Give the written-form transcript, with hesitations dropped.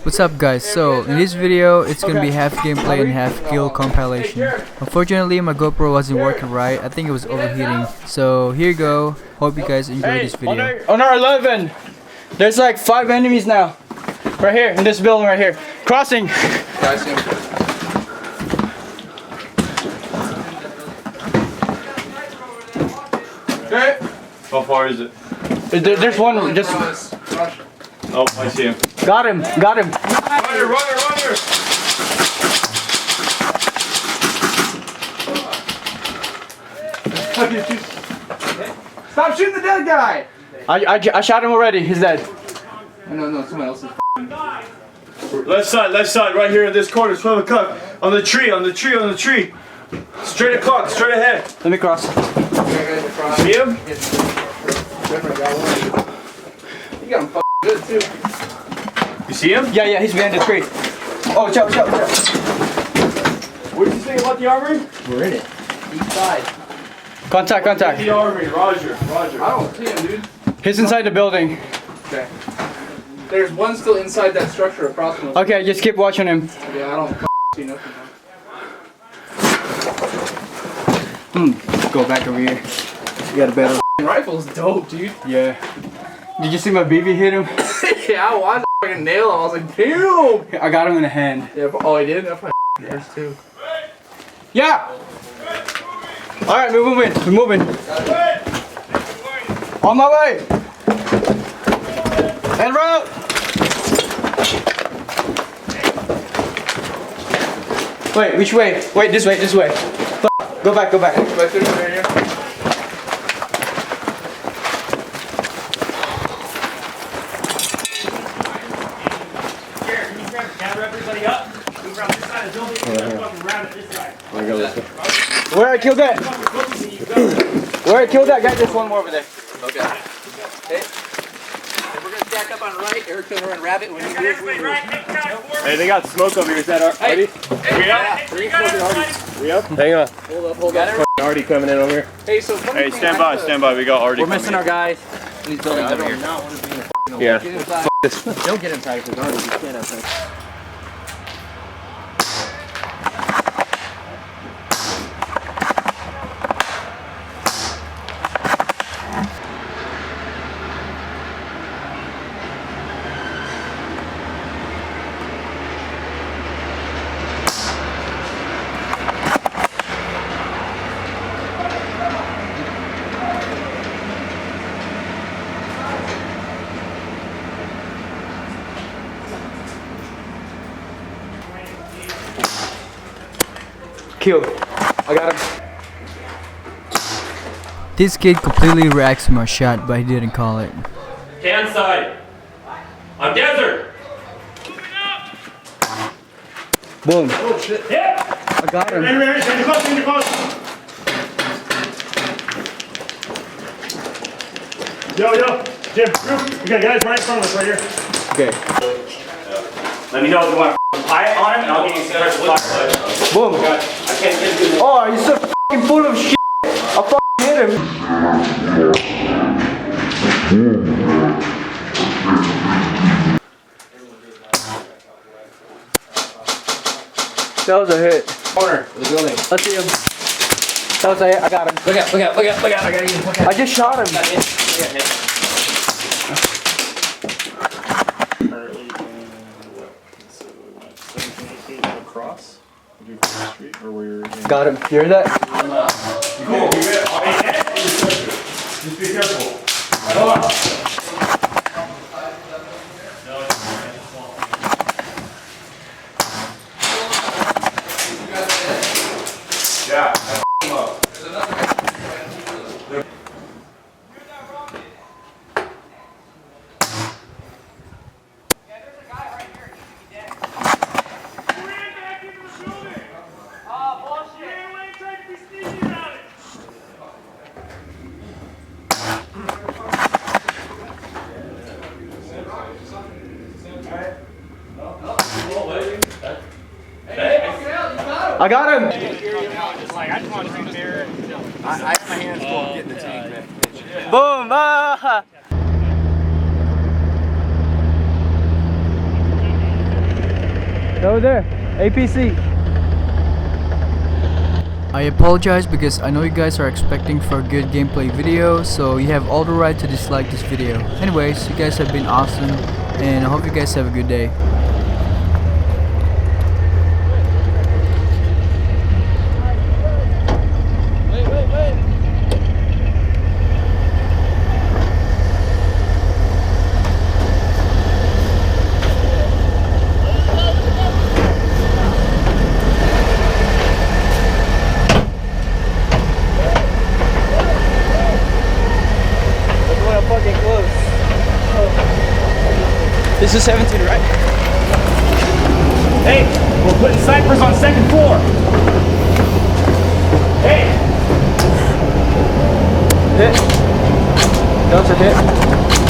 What's up guys, so in this video it's gonna be half gameplay and half kill compilation. Unfortunately my GoPro wasn't working right, I think it was overheating. So here you go, hope you guys enjoy this video. On our 11, there's like 5 enemies now. Right here, in this building right here. Crossing. Okay. How far is it? There's one just... Oh, I see him. Got him. Runner! Stop shooting the dead guy! I shot him already, he's dead. No, someone else is Left side, right here in this corner, 12 o'clock. On the tree. Straight ahead. Let me cross. See him? You got him good too. You see him? Yeah, he's behind the tree. Oh, watch out. What did you say about the armory? We're in it. East side. Contact. The armory, Roger. I don't see him, dude. He's inside the building. Okay. There's one still inside that structure across from us. Okay, just keep watching him. Yeah, I don't see nothing. Go back over here. You got a better Rifle's dope, dude. Yeah. Did you see my BB hit him? Yeah, I wanted to fucking nail him. I was like, damn. I got him in the hand. Yeah, oh, he did? That fucking hurts too. Yeah! Alright, we're moving. On my way! En route! Wait, which way? Wait, this way. Go back. Right here. Where I killed that? Guy, there's one more over there. Okay. Hey, we're gonna stack up on right. Eric's gonna run rabbit when you move. Hey, they got smoke over here. Is that Artie? We up? Hang on. Hold on. Artie coming in over here. Hey, so Hey, stand by. We got Artie. we're missing our guys. These buildings over here. Yeah. Get inside. Don't get inside if there's already you can't outside. Killed. I got him. This kid completely reacts to my shot but he didn't call it. Can side. On desert. Boom. Oh, shit. Yeah. I got him. Stand close. Yo, Jim, we got guys right in front of us right here. Okay. Let me know if you want to eye on him and I'll give you some fire. Boom. I can't get you. Oh, you're so fucking full of shit. I fucking hit him. That was a hit. Corner of the building. Let's see him. That was a hit. I got him. Look out. I gotta get him. Look out. I just shot him. Across? Street or where you're Got him. You hear that? Cool. Just be careful. Hold on. Yeah. I got him. I just want to be fair. I have my hands full getting the tank back. Boom! Ah. Over there. APC. I apologize because I know you guys are expecting for a good gameplay video, so you have all the right to dislike this video. Anyways, you guys have been awesome, and I hope you guys have a good day. This is 17, right? Hey, we're putting snipers on second floor. Hey. Hit. That was a hit.